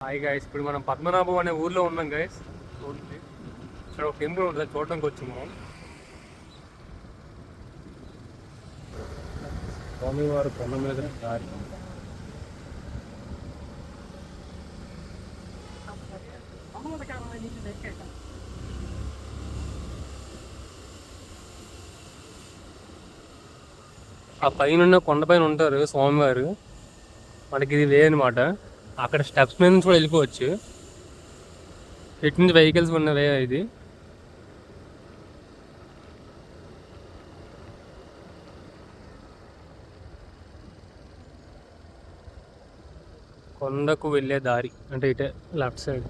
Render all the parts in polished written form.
Hi guys, ఇప్పుడు మనం పద్మనాభం అనే ఊర్లో ఉన్నాం గైస్. చూడండి, ఇక్కడ ఒక టెంపుల్ ఉంటుంది, చూడడానికి వచ్చాము. స్వామివారు కొండ మీద దారి. ఆ పైన కొండపైన ఉంటారు స్వామివారు. మనకి ఇది వే అనమాట. అక్కడ స్టెప్స్ మీద నుంచి కూడా వెళ్ళిపోవచ్చు. ఇటు నుంచి వెహికల్స్ ఉన్న వే ఇది. కొండకు వెళ్ళే దారి అంటే ఇటే లెఫ్ట్ సైడ్.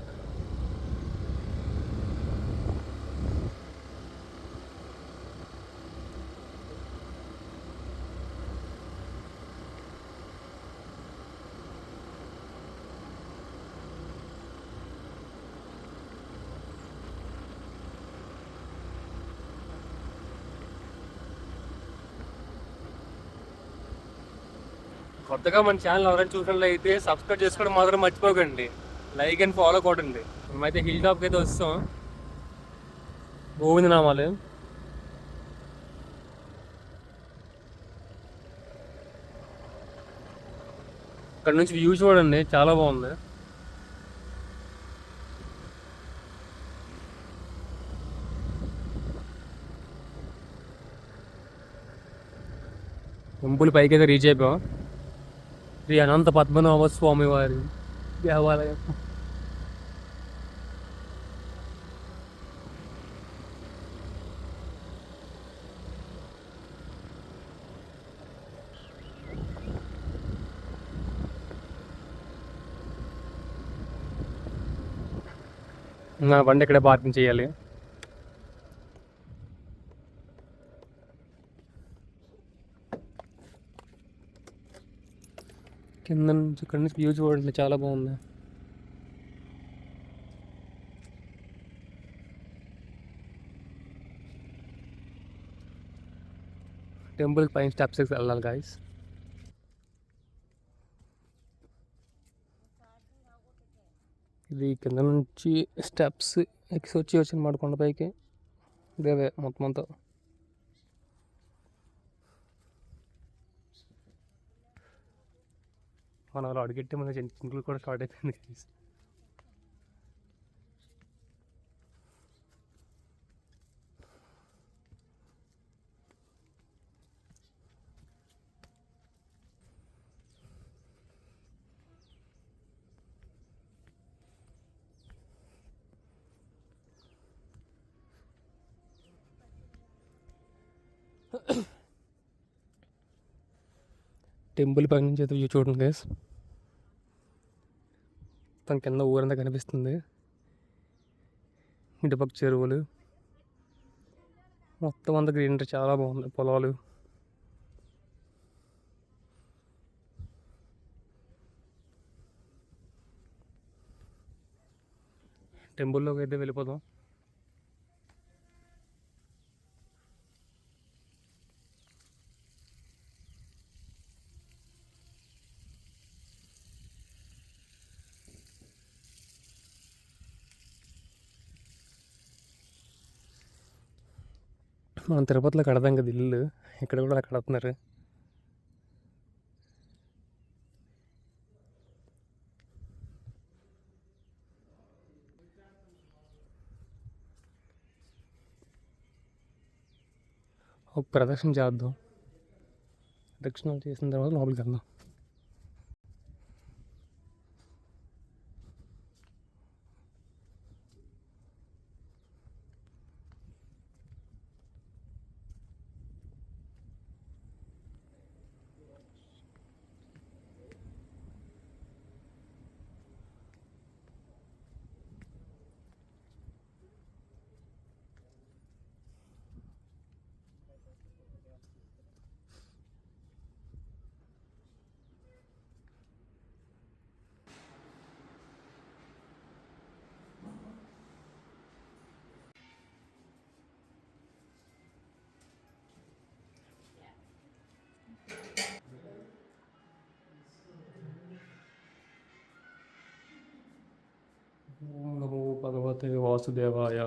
కొత్తగా మన ఛానల్ ఎవరైనా చూసినట్లయితే సబ్స్క్రైబ్ చేసుకోవడం మాత్రం మర్చిపోకండి. లైక్ అండ్ ఫాలో కొట్టండి. మేమైతే హిల్ టాప్కి అయితే వస్తాం. గోవిందనామాలు. ఇక్కడ నుంచి వ్యూ చూడండి, చాలా బాగుంది. టెంపుల్ పైకి అయితే రీచ్ అయిపోయాం. శ్రీ అనంత పద్మనాభ స్వామి వారి దేవాలయం. నా బండి ఇక్కడే పార్కింగ్ చేయాలి. కింద నుంచి ఇక్కడ నుంచి వ్యూ చూడండి, చాలా బాగుంది. టెంపుల్ పైన స్టెప్స్ వెళ్ళాలి గాయస్. ఇది కింద నుంచి స్టెప్స్ ఎక్కి వచ్చిందన్నమాట కొండపైకి. ఇదేవే మొత్తం అంతా. మన వాళ్ళు అడుగెట్టి మన చినుకులు కూడా స్టార్ట్ అయిపోయింది గాయస్. టెంపుల్ పై నుంచి అయితే వ్యూ చూడండి గైస్. తన కింద ఊరంతా కనిపిస్తుంది. ఇటుపక్క చెరువులు, మొత్తం అంతా గ్రీనరీ చాలా బాగుంది. పొలాలు. టెంపుల్లోకి అయితే వెళ్ళిపోదాం. మనం తిరుపతిలో కడతాం కదా ఇల్లు, ఇక్కడ కూడా కడుతున్నారు. ఒక ప్రదక్షిణ చేద్దాం. ప్రదక్షిణాలు చేసిన తర్వాత లోపలికి వెళ్దాం. ఓం నమో భగవతే వాసుదేవాయ.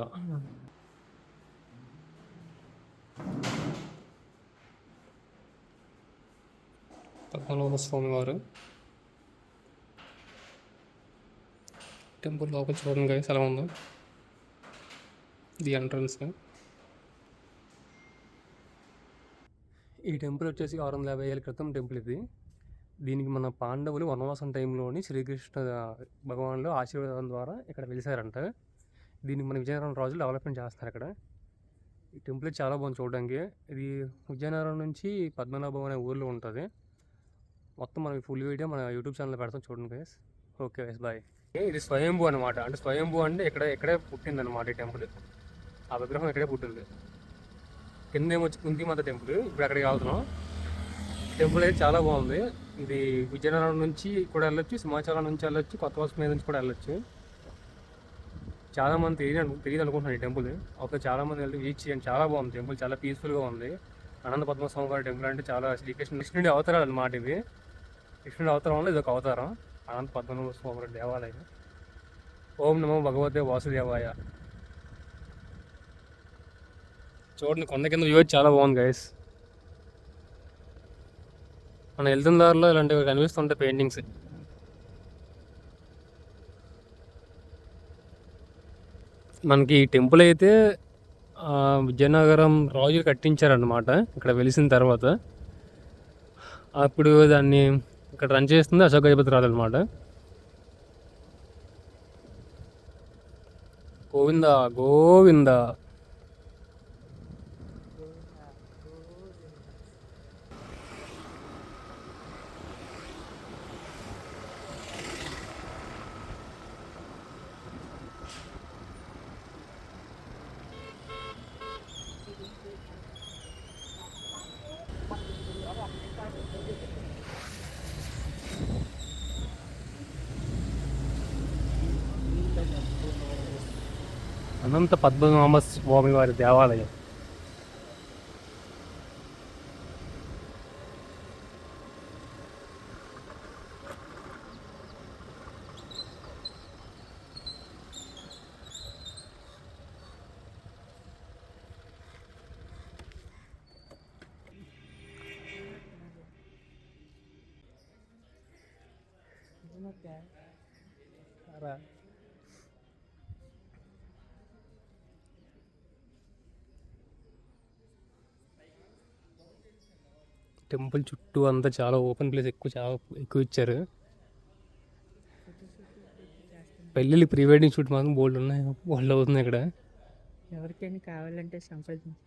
పద్మనాభ స్వామి వారు టెంపుల్ లోపల చూడండి గైస్ ఎలా ఉందో. The entrance. ఈ టెంపుల్ వచ్చేసి 650 ఏళ్ళ క్రితం టెంపుల్ ఇది. దీనికి మన పాండవులు వనవాసం టైంలోని శ్రీకృష్ణ భగవానులు ఆశీర్వాదం ద్వారా ఇక్కడ వెలిసారంట. దీనికి మన విజయనగరం రాజులు డెవలప్మెంట్ చేస్తారు ఇక్కడ. ఈ టెంపుల్ చాలా బాగుంది చూడడానికి. ఇది విజయనగరం నుంచి పద్మనాభం అనే ఊర్లో ఉంటుంది. మొత్తం మనకి ఫుల్ వీడియో మన యూట్యూబ్ ఛానల్లో పెడతాం చూడండి గైస్. Okay guys bye. ఇది స్వయంభూ అనమాట. అంటే స్వయంభూ అంటే ఇక్కడే పుట్టింది అనమాట ఈ టెంపుల్. ఆ విగ్రహం ఇక్కడే పుట్టింది. కింద ఏమొచ్చి కుంతిమాత టెంపుల్. ఇప్పుడు అక్కడికి వెళ్తున్నాం. టెంపుల్ అయితే చాలా బాగుంది. ఇది విజయనగరం నుంచి కూడా వెళ్ళొచ్చు, సింహాచలం నుంచి వెళ్ళొచ్చు, కొత్త వలస మీద నుంచి కూడా వెళ్ళొచ్చు. చాలామంది తెలియదు అనుకుంటున్నాను ఈ టెంపుల్. చాలామంది వెళ్ళి విజిట్ చేయండి. చాలా బాగుంది టెంపుల్. చాలా పీస్ఫుల్గా ఉంది. అనంత పద్మస్వామి గారి టెంపుల్ అంటే చాలా కృష్ణుడి అవతారాలు అన్నమాట ఇది. కృష్ణుడి అవతారంలో ఇది ఒక అవతారం. అనంత పద్మనాభ స్వామి గారి దేవాలయం. ఓం నమో భగవతే వాసుదేవాయ. చూడండి కొండ కింద వ్యూ చాలా బాగుంది గైస్. మనం వెళ్తున్న దారిలో ఇలాంటివి కనిపిస్తుంటాయి పెయింటింగ్స్. మనకి ఈ టెంపుల్ అయితే విజయనగరం రాజులు కట్టించారన్నమాట ఇక్కడ వెలిసిన తర్వాత. అప్పుడు దాన్ని ఇక్కడ రన్ చేస్తుంది అశోక గజపతి రాజు అనమాట. గోవింద గోవింద. అనంత పద్మనాభ స్వామి వారి దేవాలయం. టెంపుల్ చుట్టూ అంతా చాలా ఓపెన్ ప్లేస్ చాలా ఎక్కువ ఇచ్చారు. పెళ్ళిళ్ళు ప్రీ వెడ్డింగ్ షూట్ మాత్రం బోల్డ్ ఉన్నాయి. బోల్డ్ అవుతుంది ఇక్కడ. ఎవరికైనా కావాలంటే సంప్రదించండి.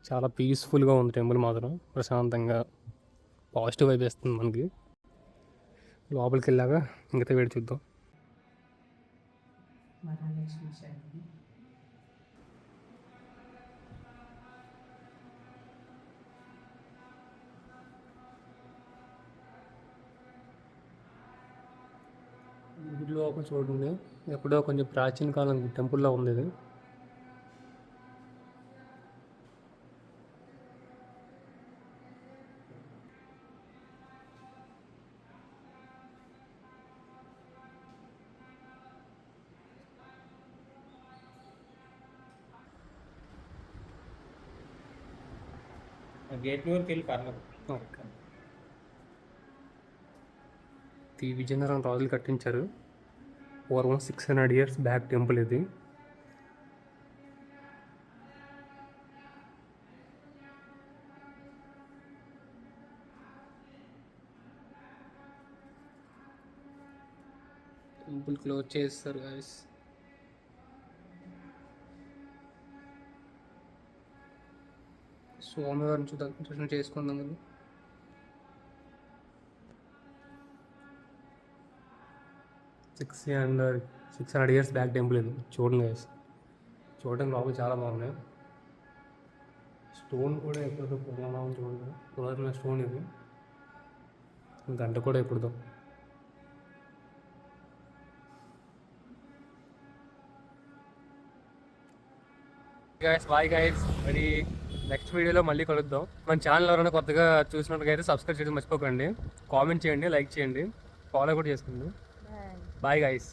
చాలా పీస్ఫుల్గా ఉంది టెంపుల్ మాత్రం. ప్రశాంతంగా పాజిటివ్ వైబ్ వేస్తుంది మనకి. లోపలికి వెళ్ళాక మిగతా వేడి చూద్దాం. గుడి లోపల చూడండి. ఎప్పుడో కొంచెం ప్రాచీన కాలం టెంపుల్లో ఉంది ఇది. గేట్ వరకు వెళ్ళి పర్లేదు. ఓకే. ఈ విజయనగరం రాజులు కట్టించారు. పూర్వం 600 years బ్యాక్ టెంపుల్ ఇది. టెంపుల్ క్లోజ్ చేస్తారు గాయస్. స్వామివారిని దర్శనం చేసుకుందాం కదా. 600 years బ్యాక్ టెంపుల్ ఇది. చూడండి గైస్. చూడడానికి లోపల చాలా బాగున్నాయి. స్టోన్ కూడా ఎప్పుడుదో పురాణం చూడండి. పురాతన స్టోన్ ఇది. గంట కూడా ఎప్పుడుదో. బాయ్ గైస్, మరి నెక్స్ట్ వీడియోలో మళ్ళీ కలుద్దాం. మన ఛానల్ ఎవరైనా కొత్తగా చూసినట్టుగా సబ్స్క్రైబ్ చేయడం మర్చిపోకండి. కామెంట్ చేయండి, లైక్ చేయండి, ఫాలో కూడా చేసుకోండి. Bye guys.